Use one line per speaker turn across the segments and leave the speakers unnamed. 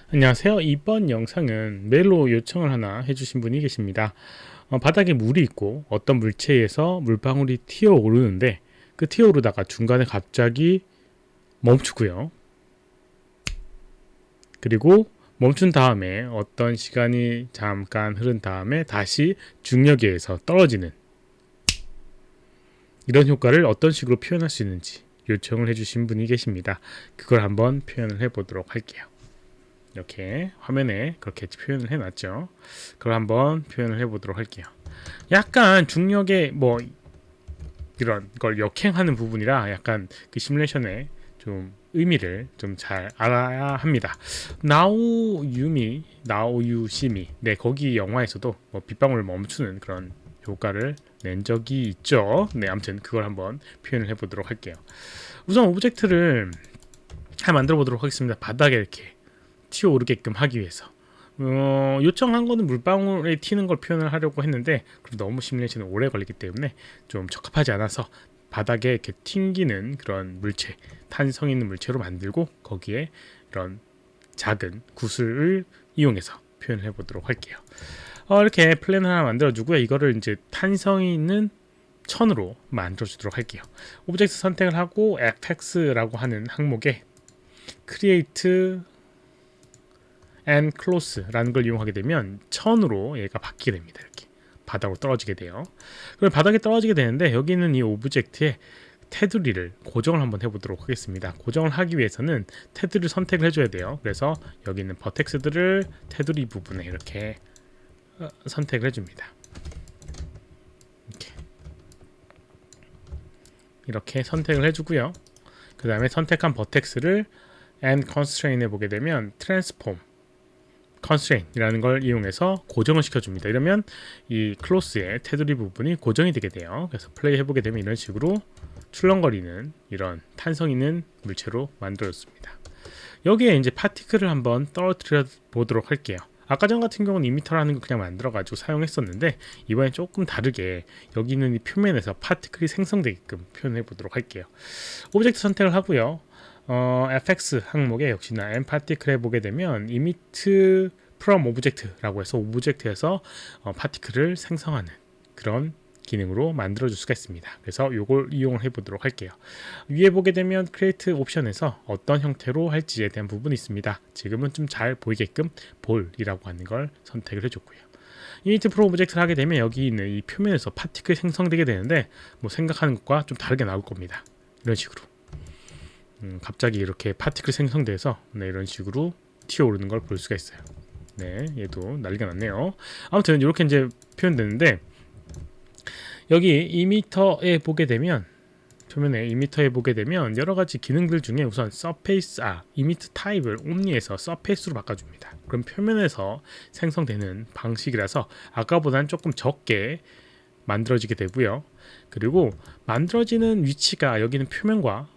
안녕하세요. 이번 영상은 메일로 요청을 하나 해주신 분이 계십니다. 바닥에 물이 있고 어떤 물체에서 물방울이 튀어오르는데 그 튀어오르다가 중간에 갑자기 멈추고요. 그리고 멈춘 다음에 어떤 시간이 잠깐 흐른 다음에 다시 중력에 의해서 떨어지는 이런 효과를 어떤 식으로 표현할 수 있는지 요청을 해주신 분이 계십니다. 그걸 한번 표현을 해보도록 할게요. 이렇게 화면에 그렇게 표현을 해놨죠. 그걸 한번 표현을 해보도록 할게요. 약간 중력의 이런 걸 역행하는 부분이라 약간 그 시뮬레이션의 좀 의미를 좀 잘 알아야 합니다. 나오유시미, 네, 거기 영화에서도 빗방울을 멈추는 그런 효과를 낸 적이 있죠. 네, 아무튼 그걸 한번 표현을 해보도록 할게요. 우선 오브젝트를 하나 만들어 보도록 하겠습니다. 바닥에 이렇게 튀어오르게끔 하기 위해서 요청한 거는 물방울에 튀는 걸 표현을 하려고 했는데 너무 시뮬레이션이 오래 걸리기 때문에 좀 적합하지 않아서 바닥에 이렇게 튕기는 그런 물체, 탄성 있는 물체로 만들고 거기에 이런 작은 구슬을 이용해서 표현을 해보도록 할게요. 이렇게 플랜 하나 만들어주고요. 이거를 이제 탄성이 있는 천으로 만들어주도록 할게요. 오브젝트 선택을 하고 fx라고 하는 항목에 create and close라는 걸 이용하게 되면 천으로 얘가 바뀌게 됩니다. 이렇게 바닥으로 떨어지게 돼요. 그럼 바닥에 떨어지게 되는데 여기 있는 이 오브젝트에 테두리를 고정을 한번 해보도록 하겠습니다. 고정을 하기 위해서는 테두리를 선택을 해줘야 돼요. 그래서 여기 있는 버텍스들을 테두리 부분에 이렇게 선택을 해줍니다. 이렇게 선택을 해주고요. 그 다음에 선택한 버텍스를 and constraint에 보게 되면 transform constraint이라는 걸 이용해서 고정을 시켜줍니다. 이러면 이 클로스의 테두리 부분이 고정이 되게 돼요. 그래서 플레이 해보게 되면 이런 식으로 출렁거리는 이런 탄성 있는 물체로 만들어졌습니다. 여기에 이제 파티클을 한번 떨어뜨려 보도록 할게요. 아까 전 같은 경우는 이미터라는 거 그냥 만들어가지고 사용했었는데 이번엔 조금 다르게 여기 있는 이 표면에서 파티클이 생성되게끔 표현해 보도록 할게요. 오브젝트 선택을 하고요. fx 항목에 역시나 mparticle에 보게 되면 emit from object라고 해서 오브젝트에서 파티클을 생성하는 그런 기능으로 만들어 줄 수가 있습니다. 그래서 이걸 이용을 해보도록 할게요. 위에 보게 되면 create 옵션에서 어떤 형태로 할지에 대한 부분이 있습니다. 지금은 좀 잘 보이게끔 볼이라고 하는 걸 선택을 해줬고요. emit from object를 하게 되면 여기 있는 이 표면에서 파티클이 생성되게 되는데 생각하는 것과 좀 다르게 나올 겁니다. 이런 식으로 갑자기 이렇게 파티클 생성돼서 이런 식으로 튀어오르는 걸 볼 수가 있어요. 네, 얘도 난리가 났네요. 아무튼 이렇게 이제 표현되는데 여기 이미터에 보게 되면 표면에 이미터에 보게 되면 여러 가지 기능들 중에 우선 서페이스 이미트 타입을 옴니에서 서페이스로 바꿔줍니다. 그럼 표면에서 생성되는 방식이라서 아까보다는 조금 적게 만들어지게 되고요. 그리고 만들어지는 위치가 여기는 표면과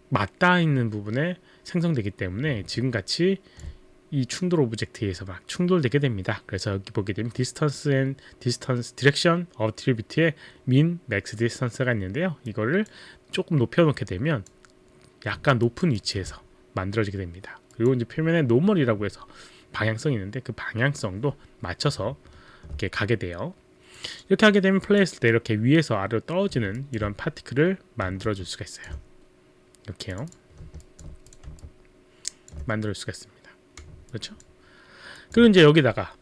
맞닿아 있는 부분에 생성되기 때문에 지금같이 이 충돌 오브젝트에서 막 충돌되게 됩니다. 그래서 여기 보게 되면 distance and distance direction attribute에 min, max distance가 있는데요. 이거를 조금 높여놓게 되면 약간 높은 위치에서 만들어지게 됩니다. 그리고 이제 표면에 normal이라고 해서 방향성이 있는데 그 방향성도 맞춰서 이렇게 가게 돼요. 이렇게 하게 되면 플레이했을 때 이렇게 위에서 아래로 떨어지는 이런 파티클을 만들어줄 수가 있어요. 이렇게요. 만들 수가 있습니다. 그렇죠? 그리고 이제 여기다가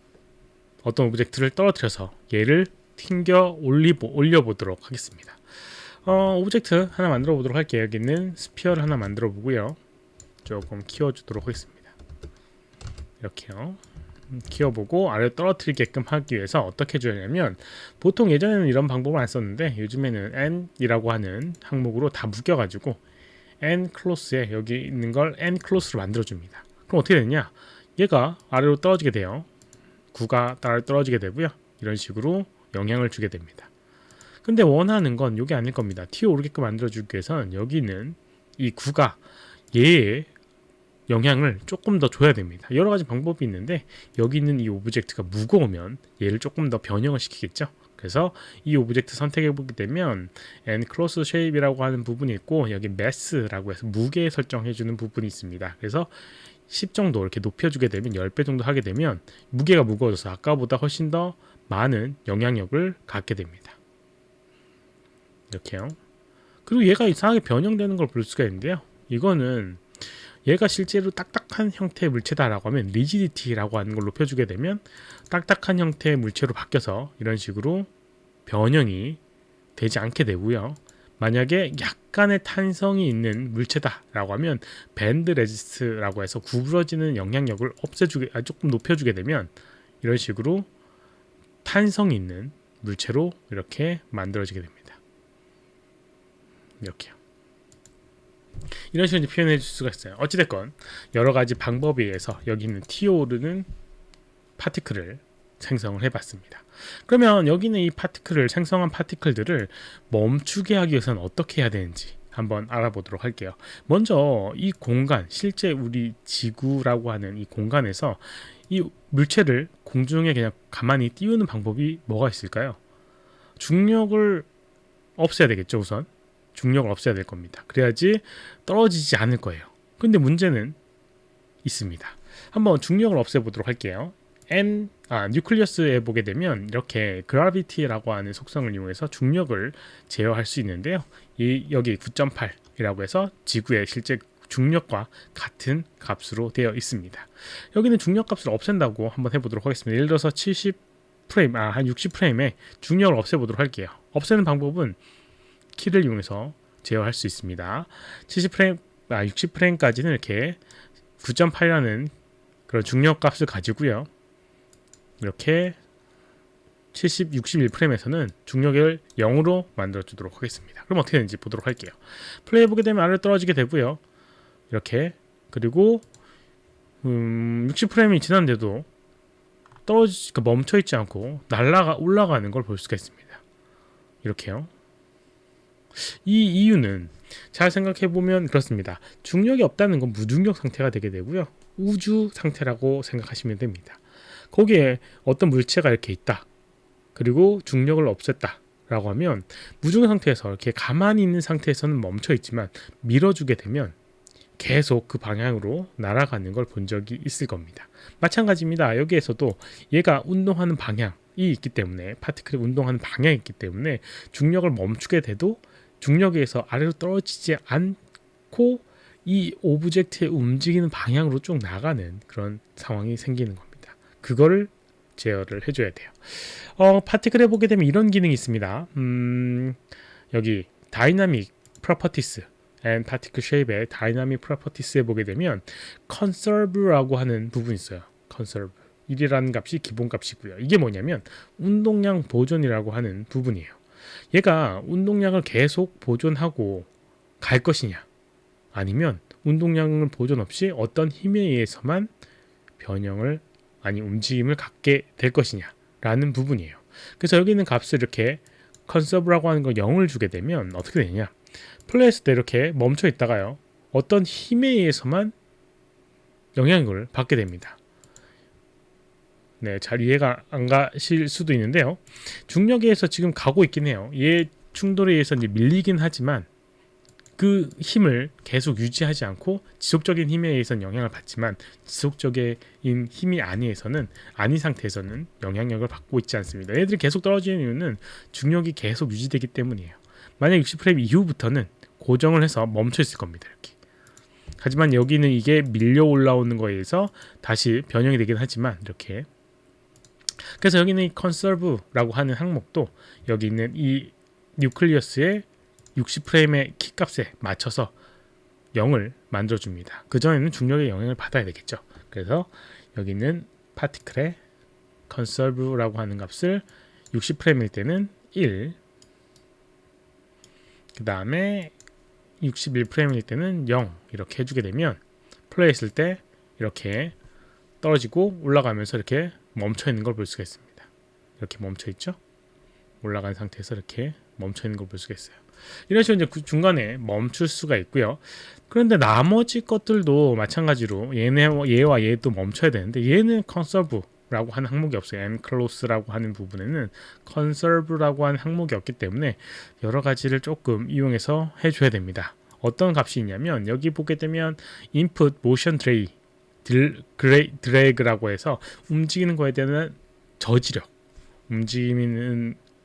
어떤 오브젝트를 떨어뜨려서 얘를 튕겨 올려보도록 하겠습니다. 오브젝트 하나 만들어 보도록 할게요. 여기 있는 스피어를 하나 만들어 보고요. 조금 키워주도록 하겠습니다. 이렇게요. 키워보고 아래로 떨어뜨리게끔 하기 위해서 어떻게 해줘야냐면 보통 예전에는 이런 방법을 안 썼는데 요즘에는 n이라고 하는 항목으로 다 묶여가지고 n close에 여기 있는 걸 n close로 만들어줍니다. 그럼 어떻게 되냐? 얘가 아래로 떨어지게 돼요. 구가 따라 떨어지게 되고요. 이런 식으로 영향을 주게 됩니다. 근데 원하는 건 이게 아닐 겁니다. 튀어 오르게끔 만들어주기 위해서는 여기 있는 이 구가 얘의 영향을 조금 더 줘야 됩니다. 여러 가지 방법이 있는데 여기 있는 이 오브젝트가 무거우면 얘를 조금 더 변형을 시키겠죠. 그래서 이 오브젝트 선택해 보게 되면 and close shape이라고 하는 부분이 있고 여기 mass라고 해서 무게 설정해 주는 부분이 있습니다. 그래서 10 정도 이렇게 높여주게 되면 10배 정도 하게 되면 무게가 무거워져서 아까보다 훨씬 더 많은 영향력을 갖게 됩니다. 이렇게요. 그리고 얘가 이상하게 변형되는 걸 볼 수가 있는데요. 이거는 얘가 실제로 딱딱한 형태의 물체다라고 하면 rigidity라고 하는 걸 높여주게 되면 딱딱한 형태의 물체로 바뀌어서 이런 식으로 변형이 되지 않게 되고요. 만약에 약간의 탄성이 있는 물체다라고 하면 밴드 레지스트라고 해서 구부러지는 영향력을 조금 높여주게 되면 이런 식으로 탄성이 있는 물체로 이렇게 만들어지게 됩니다. 이렇게요. 이런 식으로 표현해 줄 수가 있어요. 어찌됐건 여러 가지 방법에 의해서 여기 있는 튀어오르는 파티클을 생성을 해봤습니다. 그러면 여기 있는 이 파티클을 생성한 파티클들을 멈추게 하기 위해서는 어떻게 해야 되는지 한번 알아보도록 할게요. 먼저 이 공간, 실제 우리 지구라고 하는 이 공간에서 이 물체를 공중에 그냥 가만히 띄우는 방법이 뭐가 있을까요? 중력을 없애야 되겠죠. 우선 중력을 없애야 될 겁니다. 그래야지 떨어지지 않을 거예요. 근데 문제는 있습니다. 한번 중력을 없애보도록 할게요. 뉴클리어스에 보게 되면 이렇게 gravity라고 하는 속성을 이용해서 중력을 제어할 수 있는데요. 여기 9.8이라고 해서 지구의 실제 중력과 같은 값으로 되어 있습니다. 여기는 중력 값을 없앤다고 한번 해보도록 하겠습니다. 예를 들어서 70프레임, 한 60프레임에 중력을 없애보도록 할게요. 없애는 방법은 키를 이용해서 제어할 수 있습니다. 60프레임까지는 이렇게 9.8이라는 그런 중력 값을 가지고요. 이렇게 61프레임에서는 중력을 0으로 만들어 주도록 하겠습니다. 그럼 어떻게 되는지 보도록 할게요. 플레이 보게 되면 아래로 떨어지게 되고요. 이렇게 그리고 60프레임이 지났는데도 멈춰 있지 않고 올라가는 걸 볼 수가 있습니다. 이렇게요. 이 이유는 잘 생각해 보면 그렇습니다. 중력이 없다는 건 무중력 상태가 되게 되고요. 우주 상태라고 생각하시면 됩니다. 거기에 어떤 물체가 이렇게 있다. 그리고 중력을 없앴다. 라고 하면 무중력 상태에서 이렇게 가만히 있는 상태에서는 멈춰 있지만 밀어주게 되면 계속 그 방향으로 날아가는 걸 본 적이 있을 겁니다. 마찬가지입니다. 여기에서도 얘가 운동하는 방향이 있기 때문에 파티클이 운동하는 방향이 있기 때문에 중력을 멈추게 돼도 중력에 의해서 아래로 떨어지지 않고 이 오브젝트의 움직이는 방향으로 쭉 나가는 그런 상황이 생기는 겁니다. 그거를 제어를 해줘야 돼요. 파티클에 보게 되면 이런 기능이 있습니다. 여기 다이나믹 프로퍼티스 and particle shape의 다이나믹 프로퍼티스에 보게 되면 conserve라고 하는 부분이 있어요. conserve 1이라는 값이 기본값이고요. 이게 뭐냐면 운동량 보존이라고 하는 부분이에요. 얘가 운동량을 계속 보존하고 갈 것이냐 아니면 운동량을 보존 없이 어떤 힘에 의해서만 움직임을 갖게 될 것이냐 라는 부분이에요. 그래서 여기 있는 값을 이렇게 conserve라고 하는 거 0을 주게 되면 어떻게 되냐, 플레이했을 때 이렇게 멈춰 있다가요 어떤 힘에 의해서만 영향을 받게 됩니다. 네, 잘 이해가 안 가실 수도 있는데요. 중력에 의해서 지금 가고 있긴 해요. 얘 충돌에 의해서 이제 밀리긴 하지만 그 힘을 계속 유지하지 않고 지속적인 힘에 의해서는 영향을 받지만 지속적인 힘이 아닌 상태에서는 영향력을 받고 있지 않습니다. 얘들이 계속 떨어지는 이유는 중력이 계속 유지되기 때문이에요. 만약 60프레임 이후부터는 고정을 해서 멈춰 있을 겁니다. 이렇게. 하지만 여기는 이게 밀려 올라오는 거에 의해서 다시 변형이 되긴 하지만 이렇게. 그래서 여기는 이 conserve라고 하는 항목도 여기 있는 이 뉴클리어스의 60프레임의 키값에 맞춰서 0을 만들어줍니다. 그전에는 중력의 영향을 받아야 되겠죠. 그래서 여기 있는 파티클의 conserve라고 하는 값을 60프레임일 때는 1, 그 다음에 61프레임일 때는 0 이렇게 해주게 되면 플레이했을 때 이렇게 떨어지고 올라가면서 이렇게 멈춰 있는 걸 볼 수가 있습니다. 이렇게 멈춰 있죠. 올라간 상태에서 이렇게 멈춰 있는 걸 볼 수가 있어요. 이런 식으로 이제 중간에 멈출 수가 있고요. 그런데 나머지 것들도 마찬가지로 얘와 얘도 멈춰야 되는데 얘는 컨서브 라고 하는 항목이 없어요. enclose라고 하는 부분에는 conserve라고 하는 항목이 없기 때문에 여러 가지를 조금 이용해서 해줘야 됩니다. 어떤 값이 있냐면 여기 보게 되면 input motion drag라고 해서 움직이는 거에 대한 저지력,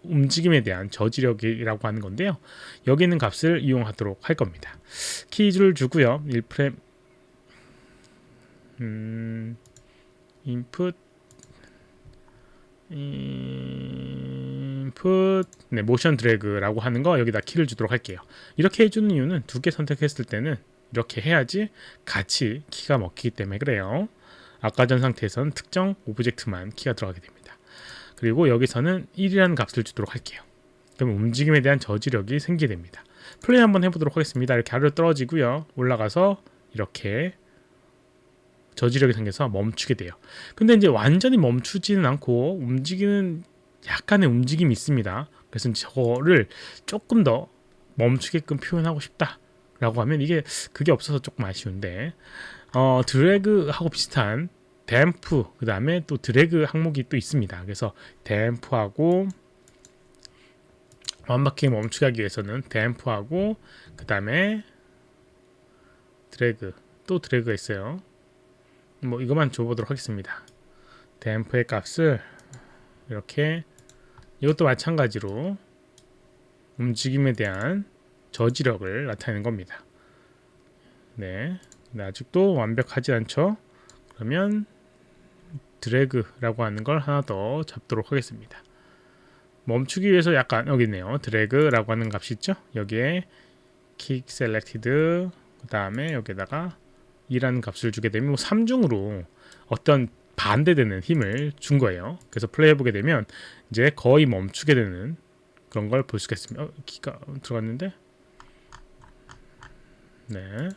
움직임에 대한 저지력이라고 하는 건데요. 여기 있는 값을 이용하도록 할 겁니다. 키를 주고요. 1프레임 input 네, 모션 드래그라고 하는 거 여기다 키를 주도록 할게요. 이렇게 해주는 이유는 두 개 선택했을 때는 이렇게 해야지 같이 키가 먹히기 때문에 그래요. 아까 전 상태에서는 특정 오브젝트만 키가 들어가게 됩니다. 그리고 여기서는 1이라는 값을 주도록 할게요. 그럼 움직임에 대한 저지력이 생기게 됩니다. 플레이 한번 해보도록 하겠습니다. 이렇게 아래로 떨어지고요. 올라가서 이렇게 저지력이 생겨서 멈추게 돼요. 근데 이제 완전히 멈추지는 않고 움직이는 약간의 움직임이 있습니다. 그래서 저거를 조금 더 멈추게끔 표현하고 싶다라고 하면 이게 그게 없어서 조금 아쉬운데 드래그하고 비슷한 댐프 그 다음에 또 드래그 항목이 또 있습니다. 그래서 댐프하고 완벽하게 멈추게 하기 위해서는 댐프하고 그 다음에 드래그 또 드래그가 있어요. 뭐 이것만 줘보도록 하겠습니다. 댐프의 값을 이렇게 이것도 마찬가지로 움직임에 대한 저지력을 나타내는 겁니다. 네, 아직도 완벽하지 않죠? 그러면 드래그라고 하는 걸 하나 더 잡도록 하겠습니다. 멈추기 위해서 약간 여기 있네요. 드래그라고 하는 값이 있죠? 여기에 kick selected 그 다음에 여기다가 2라는 값을 주게 되면 3중으로 어떤 반대되는 힘을 준 거예요. 그래서 플레이 해보게 되면 이제 거의 멈추게 되는 그런 걸 볼 수가 있습니다. 키가 들어갔는데 네,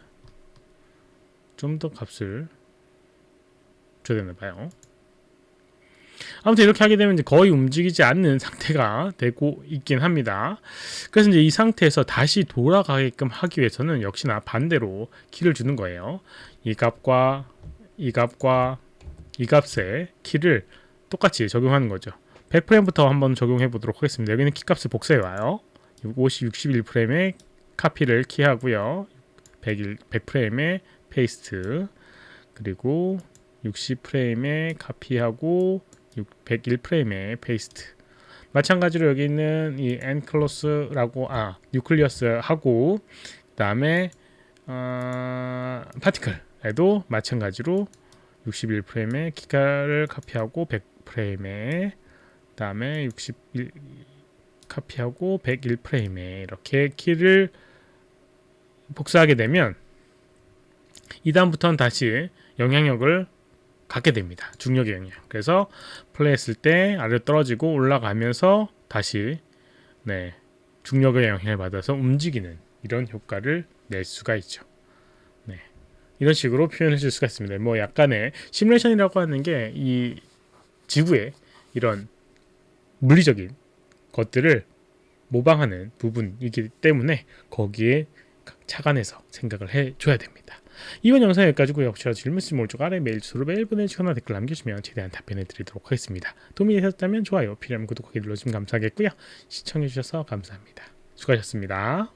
좀 더 값을 줘야 되나 봐요. 아무튼 이렇게 하게 되면 이제 거의 움직이지 않는 상태가 되고 있긴 합니다. 그래서 이제 이 상태에서 다시 돌아가게끔 하기 위해서는 역시나 반대로 키를 주는 거예요. 이 값과 이 값과 이 값의 키를 똑같이 적용하는 거죠. 100프레임부터 한번 적용해 보도록 하겠습니다. 여기는 키 값을 복사해 와요. 61프레임에 카피를 키하고요. 100프레임에 페이스트 그리고 60프레임에 카피하고 101프레임에 페이스트. 마찬가지로 여기 있는 이 enclose라고 뉴클리어스 하고 그다음에 파티클에도 마찬가지로 61프레임에 키가를 카피하고 100프레임에 그다음에 61 카피하고 101프레임에 이렇게 키를 복사하게 되면 이 다음부터는 다시 영향력을 갖게 됩니다. 중력의 영향. 그래서 플레이했을 때 아래로 떨어지고 올라가면서 다시 중력의 영향을 받아서 움직이는 이런 효과를 낼 수가 있죠. 네, 이런 식으로 표현해 줄 수가 있습니다. 뭐 약간의 시뮬레이션이라고 하는 게 이 지구의 이런 물리적인 것들을 모방하는 부분이기 때문에 거기에 착안해서 생각을 해줘야 됩니다. 이번 영상 여기까지고요. 혹시라도 질문 있으면 오른쪽 아래 메일 주소로 메일 보내주거나 댓글 남겨주시면 최대한 답변해 드리도록 하겠습니다. 도움이 되셨다면 좋아요, 필요하면 구독하기 눌러주시면 감사하겠고요. 시청해주셔서 감사합니다. 수고하셨습니다.